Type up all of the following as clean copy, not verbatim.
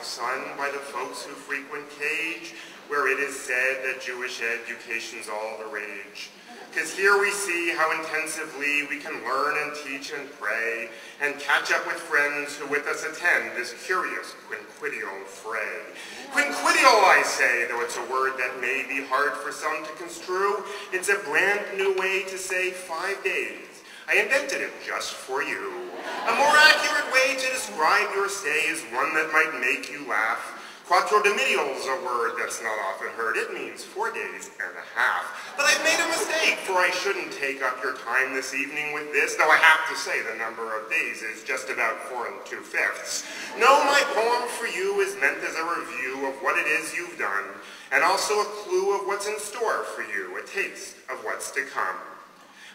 sung by the folks who frequent CAJE, where it is said that Jewish education's all the rage. Because here we see how intensively we can learn and teach and pray and catch up with friends who with us attend this curious Quinquidial Fray. Quinquidial, I say, though it's a word that may be hard for some to construe, it's a brand new way to say 5 days. I invented it just for you. A more accurate way to describe your stay is one that might make you laugh. Quattro de medial's a word that's not often heard. It means 4 days and a half. But I've made a mistake, for I shouldn't take up your time this evening with this, though I have to say the number of days is just about 4 2/5. No, my poem for you is meant as a review of what it is you've done, and also a clue of what's in store for you, a taste of what's to come.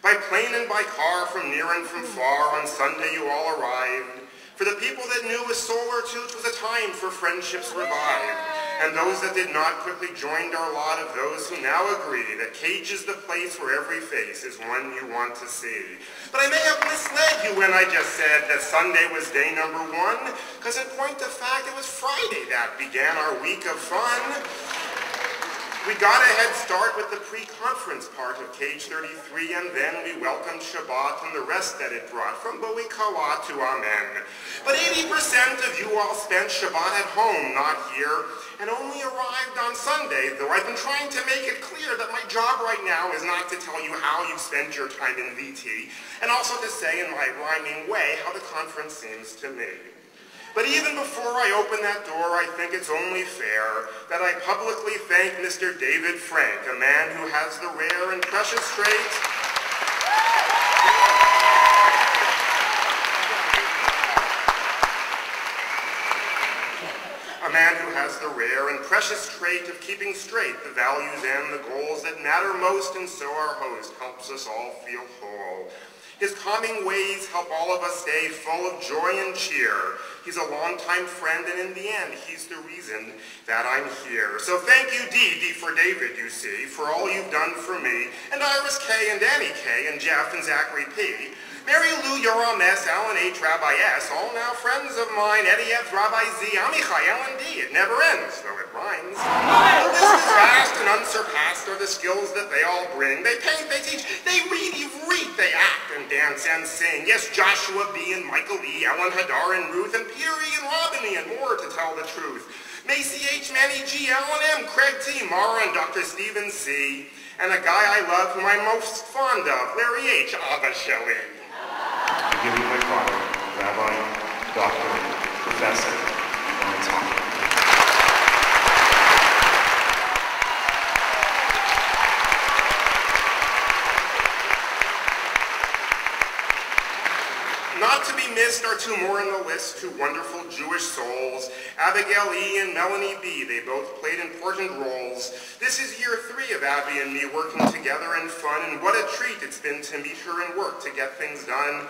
By plane and by car, from near and from far, on Sunday you all arrived. For the people that knew a soul or two, 'twas a time for friendships revived. And those that did not quickly joined our lot of those who now agree that CAJE is the place where every face is one you want to see. But I may have misled you when I just said that Sunday was day number 1, because in point of fact, it was Friday that began our week of fun. We got a head start with the pre-conference part of CAJE 33, and then we welcomed Shabbat and the rest that it brought, from Bowie Kala to Amen. But 80% of you all spent Shabbat at home, not here, and only arrived on Sunday, though I've been trying to make it clear that my job right now is not to tell you how you've spent your time in VT, and also to say in my rhyming way how the conference seems to me. But even before I open that door, I think it's only fair that I publicly thank Mr. David Frank, a man who has the rare and precious trait of keeping straight the values and the goals that matter most, and so our host helps us all feel whole. His calming ways help all of us stay full of joy and cheer. He's a longtime friend, and in the end, he's the reason that I'm here. So thank you, Dee for David, you see, for all you've done for me, and Iris K, and Danny K, and Jeff, and Zachary P, Mary Lou, Yoram S, Alan H, Rabbi S, all now friends of mine, Eddie F, Rabbi Z, Amichai, Ellen D. It never ends, though it rhymes. The list is vast and unsurpassed are the skills that they all bring. They paint, they teach, they read, they act and dance and sing. Yes, Joshua B. and Michael E., Ellen Hadar and Ruth, and Peter E. and Robin E. and more, to tell the truth. Macy H., Manny G., Alan M., Craig T., Mara, and Dr. Stephen C., and a guy I love whom I'm most fond of, Larry H., Abba Shelley. I give you my father, Rabbi, Doctor, Professor, Lawrence Hoffman. Not to be missed are 2 more in the list, 2 wonderful Jewish souls, Abigail E. and Melanie B. They both played important roles. This is year 3 of Abby and me working together in fun, and what a treat it's been to meet her and work to get things done.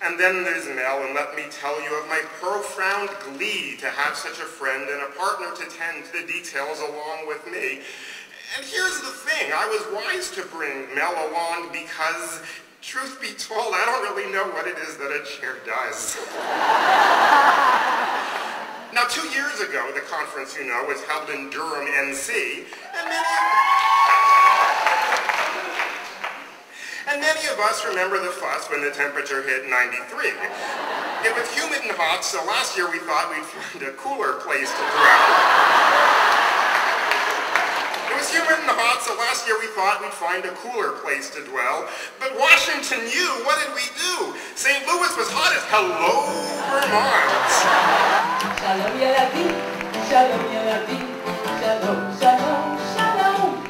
And then there's Mel, and let me tell you of my profound glee to have such a friend and a partner to tend to the details along with me. And here's the thing, I was wise to bring Mel along because, truth be told, I don't really know what it is that a chair does. Now, 2 years ago, the conference, you know, was held in Durham, NC, and many of us remember the fuss when the temperature hit 93. It was humid and hot, so last year we thought we'd find a cooler place to dwell. It was humid and hot, so last year we thought we'd find a cooler place to dwell. But Washington U, what did we do? St. Louis was hot as hello, Vermont. Shalom Yaladim, Shalom Yaladim, Shalom, Shalom, Shalom.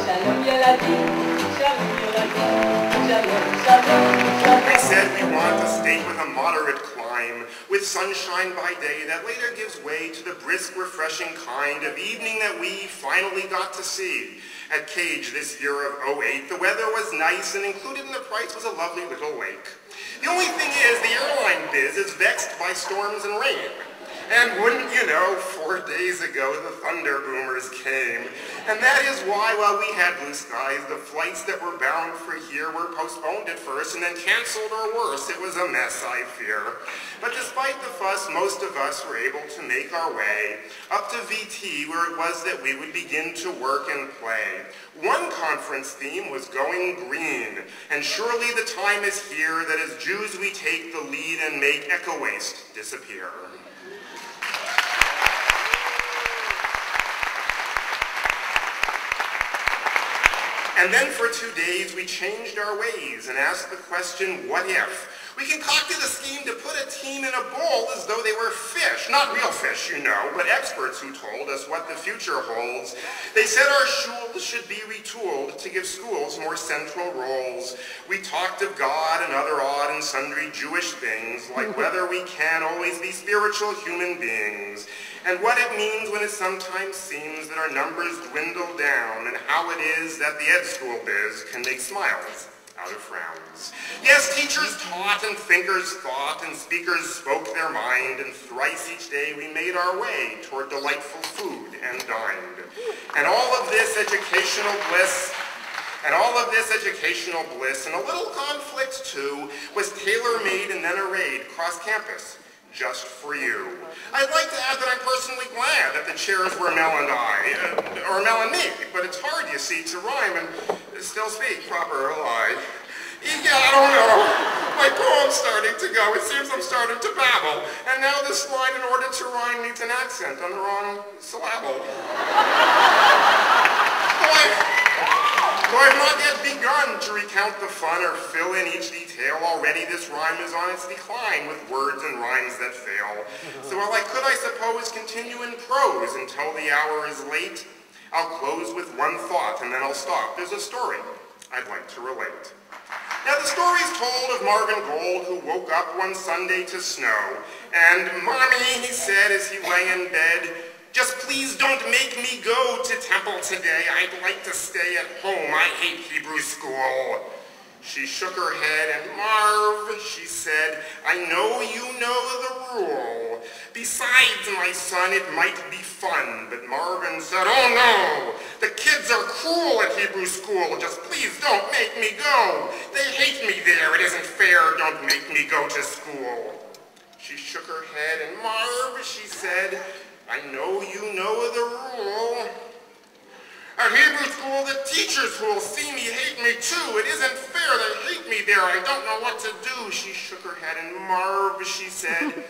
Shalom Yaladim, Shalom Yaladim, Shalom, Shalom, Shalom. They said we want a state with a moderate climb, with sunshine by day that later gives way to the brisk, refreshing kind of evening that we finally got to see. At CAJE this year of '08, the weather was nice, and included in the price was a lovely little lake. The only thing is, the airline biz is vexed by storms and rain. And wouldn't you know, 4 days ago the thunder boomers came. And that is why, while we had blue skies, the flights that were bound for here were postponed at first and then canceled, or worse, it was a mess, I fear. But despite the fuss, most of us were able to make our way up to VT, where it was that we would begin to work and play. One conference theme was going green, and surely the time is here that as Jews we take the lead and make eco-waste disappear. And then for 2 days we changed our ways and asked the question, what if? We concocted a scheme to put a team in a bowl as though they were fish. Not real fish, you know, but experts who told us what the future holds. They said our schools should be retooled to give schools more central roles. We talked of God and other odd and sundry Jewish things, like whether we can always be spiritual human beings, and what it means when it sometimes seems that our numbers dwindle down, and how it is that the ed school biz can make smiles out of frowns. Yes, teachers taught and thinkers thought and speakers spoke their mind, and thrice each day we made our way toward delightful food and dined. And all of this educational bliss, and a little conflict too, was tailor-made and then arrayed cross campus, just for you. I'd like to add that I'm personally glad that the chairs were Mel and I, or Mel and me, but it's hard, you see, to rhyme and still speak proper lie. Yeah, I don't know. My poem's starting to go. It seems I'm starting to babble. And now this line, in order to rhyme, needs an accent on the wrong syllable. Though I've not yet begun to recount the fun or fill in each detail, already this rhyme is on its decline with words and rhymes that fail. So while I could, I suppose, continue in prose until the hour is late, I'll close with one thought and then I'll stop. There's a story I'd like to relate. Now the story's told of Marvin Gold, who woke up one Sunday to snow, and "Mommy," he said as he lay in bed, "just please don't make me go to temple today. I'd like to stay at home. I hate Hebrew school." She shook her head and, "Marv," she said, "I know you know the rule. Besides, my son, it might be fun." But Marvin said, "Oh no, the kids are cruel at Hebrew school. Just please don't make me go. They hate me there. It isn't fair. Don't make me go to school." She shook her head and, "Marv," she said, "I know you know the rule. At Hebrew school, the teachers who will see me hate me too. It isn't fair. They hate me there. I don't know what to do." She shook her head and, "Marv," she said,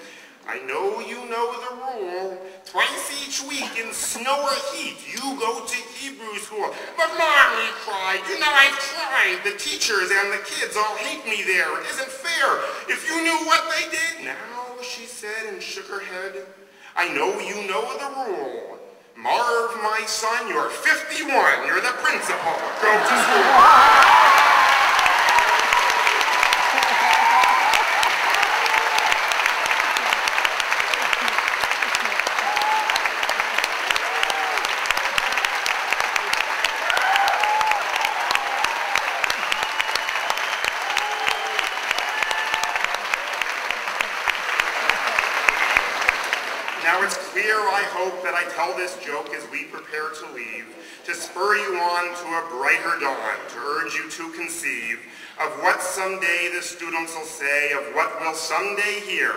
"I know you know the rule. Twice each week in snow or heat, you go to Hebrew school." "But Mom," he cried, "you know I've tried. The teachers and the kids all hate me there. It isn't fair. If you knew what they did." "Now," she said and shook her head, "I know you know the rule. Marv, my son, you're 51. You're the principal. Go to school." Now it's clear, I hope, that I tell this joke as we prepare to leave, to spur you on to a brighter dawn, to urge you to conceive of what someday the students will say, of what we'll someday hear.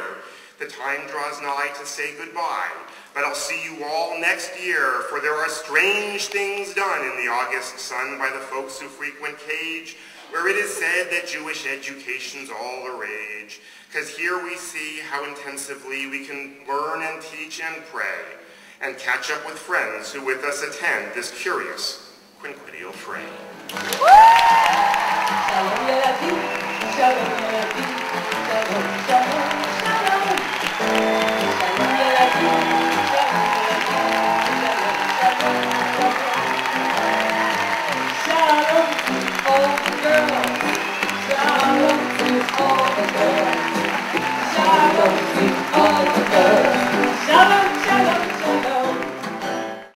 The time draws nigh to say goodbye, but I'll see you all next year, for there are strange things done in the August sun by the folks who frequent CAJE, where it is said that Jewish education's all the rage. Because here we see how intensively we can learn and teach and pray, and catch up with friends who with us attend this curious Quinquidial Fray. Shalom,